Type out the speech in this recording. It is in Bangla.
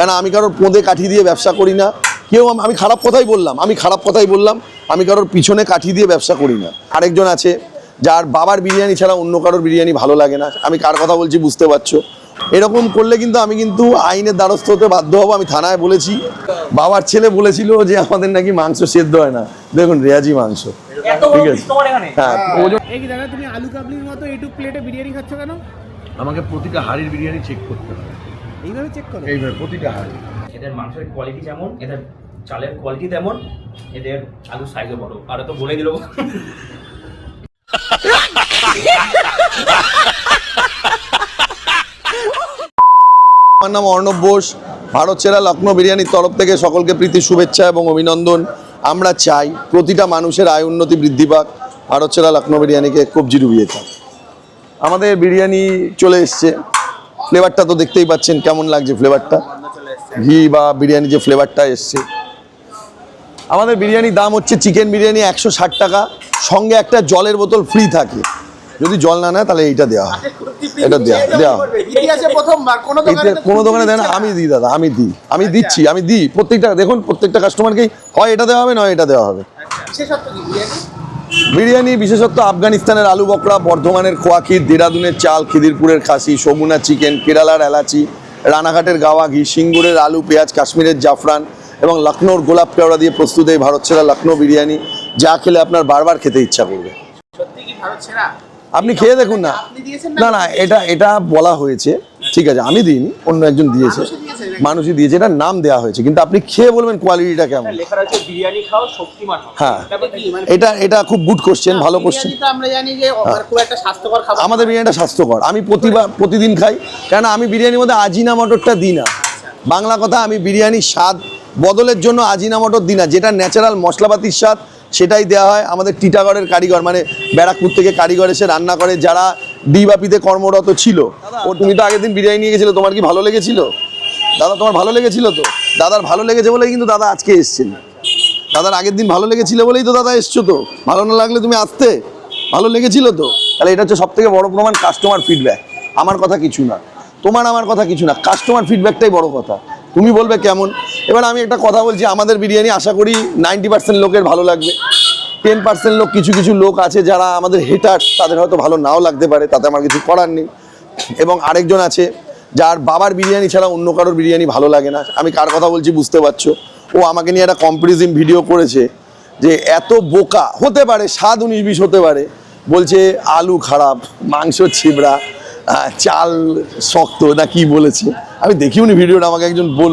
কেন আমি কারোর পোঁদে কাঠি দিয়ে ব্যবসা করি না, কেউ আমি খারাপ কথাই বললাম, আমি কারোর পিছনে কাঠি দিয়ে ব্যবসা করি না। আরেকজন আছে যার বাবার বিরিয়ানি ছাড়া অন্য কারোর বিরিয়ানি ভালো লাগে না, আমি কার কথা বলছি বুঝতে পারছো। এরকম করলে কিন্তু আমি কিন্তু আইনের দ্বারস্থ হতে বাধ্য হব। আমি থানায় বলেছি, বাবার ছেলে বলেছিল যে আমাদের নাকি মাংস সেদ্ধ হয় না, দেখুন রেয়াজি মাংস, ঠিক আছে। হ্যাঁ, তুমি আলু কাবলির মতো এইটুক প্লেটে বিরিয়ানি খাচ্ছ কেন? আমাকে প্রতিটা হাড়ির বিরিয়ানি চেক করতে হবে। এইভাবে চেক করো? এইভাবে প্রতিটা হাড়ি। এদের মাংসের কোয়ালিটি যেমন, এদের চালের কোয়ালিটি তেমন, এদের আলুর সাইজও বড়। আর তো বলে দিল। আমার নাম অর্ণব বোস। ভারত সেরা লখনৌ বিরিয়ানির তরফ থেকে সকলকে প্রীতি শুভেচ্ছা এবং অভিনন্দন। আমরা চাই প্রতিটা মানুষের আয় উন্নতি বৃদ্ধি পাক, ভারত সেরা লখনৌ বিরিয়ানিকে কবজি ডুবিয়ে থাক। আমাদের বিরিয়ানি চলে এসছে, ফ্লেভারটা তো দেখতেই পাচ্ছেন কেমন লাগছে, ফ্লেভারটা ঘি বা বিরিয়ানি যে ফ্লেভারটা এসছে। আমাদের বিরিয়ানির দাম হচ্ছে চিকেন বিরিয়ানি 160 টাকা, সঙ্গে একটা জলের বোতল ফ্রি থাকে। যদি জল না নেয় তাহলে এইটা দেওয়া হয়, এটা দেওয়া কোনো দোকানে দেয় না। আমি দিই দাদা, আমি দিই প্রত্যেকটা। দেখুন প্রত্যেকটা কাস্টমারকেই হয় এটা দেওয়া হবে, নয় এটা দেওয়া হবে। বিরিয়ানি বিশেষত্ব আফগানিস্তানের আলু বকরা, বর্ধমানের খোয়া ক্ষীর, দেরাদুনের চাল, খিদিরপুরের খাসি, সগুনা চিকেন, কেরালার এলাচি, রানাঘাটের গাওয়া ঘি, সিঙ্গুরের আলু পেঁয়াজ, কাশ্মীরের জাফরান এবং লখনৌর গোলাপ কেওড়া দিয়ে প্রস্তুত এই ভারত সেরা লখনৌ বিরিয়ানি, যা খেলে আপনার বারবার খেতে ইচ্ছা করবে। আপনি খেয়ে দেখুন না। না, এটা বলা হয়েছে, ঠিক আছে, আমি দিইনি, অন্য একজন দিয়েছে, মানুষই দিয়েছে, এটা নাম দেওয়া হয়েছে, কিন্তু আপনি খেয়ে বলবেন কোয়ালিটিটা কেমন। হ্যাঁ, এটা খুব গুড কোশ্চেন, ভালো কোশ্চেন। আমাদের বিরিয়ানিটা স্বাস্থ্যকর, আমি প্রতিদিন খাই, কেন আমি বিরিয়ানির মধ্যে আজিনা মটরটা দিই না। বাংলা কথা, আমি বিরিয়ানির স্বাদ বদলের জন্য আজিনা মটর দিই না, যেটা ন্যাচারাল মশলাপাতির স্বাদ সেটাই দেওয়া হয়। আমাদের টিটাগড়ের কারিগর, মানে ব্যারাকপুর থেকে কারিগর এসে রান্না করে, যারা ডিবাপিতে কর্মরত ছিল। ও তুমি তো আগের দিন বিরিয়ানি নিয়ে গেছিলে, তোমার কি ভালো লেগেছিল দাদা? তোমার ভালো লেগেছিল তো? দাদার ভালো লেগেছে বলেই কিন্তু দাদা আজকে এসছেন। দাদার আগের দিন ভালো লেগেছিল বলেই তো দাদা এসছো। তো ভালো না লাগলে তুমি আসতে, ভালো লেগেছিল তো? তাহলে এটা হচ্ছে সবথেকে বড় প্রমাণ, কাস্টমার ফিডব্যাক। আমার কথা কিছু না, তোমার আমার কথা কিছু না, কাস্টমার ফিডব্যাকটাই বড় কথা। তুমি বলবে কেমন। এবার আমি একটা কথা বলছি, আমাদের বিরিয়ানি আশা করি 90% লোকের ভালো লাগবে। 10% লোক, কিছু লোক আছে যারা আমাদের হেটার, তাদের হয়তো ভালো নাও লাগতে পারে, তাতে আমার কিছু করার নেই। এবং আরেকজন আছে যার বাবার বিরিয়ানি ছাড়া অন্য কারোর বিরিয়ানি ভালো লাগে না, আমি কার কথা বলছি বুঝতে পারছো। ও আমাকে নিয়ে একটা কম্পারিজন ভিডিও করেছে যে এত বোকা হতে পারে, 7-19-20 হতে পারে, বলছে আলু খারাপ, মাংস ছিবড়া, চাল শক্ত, না কি বলেছে। আমি দেখিওনি ভিডিওটা, আমাকে একজন বল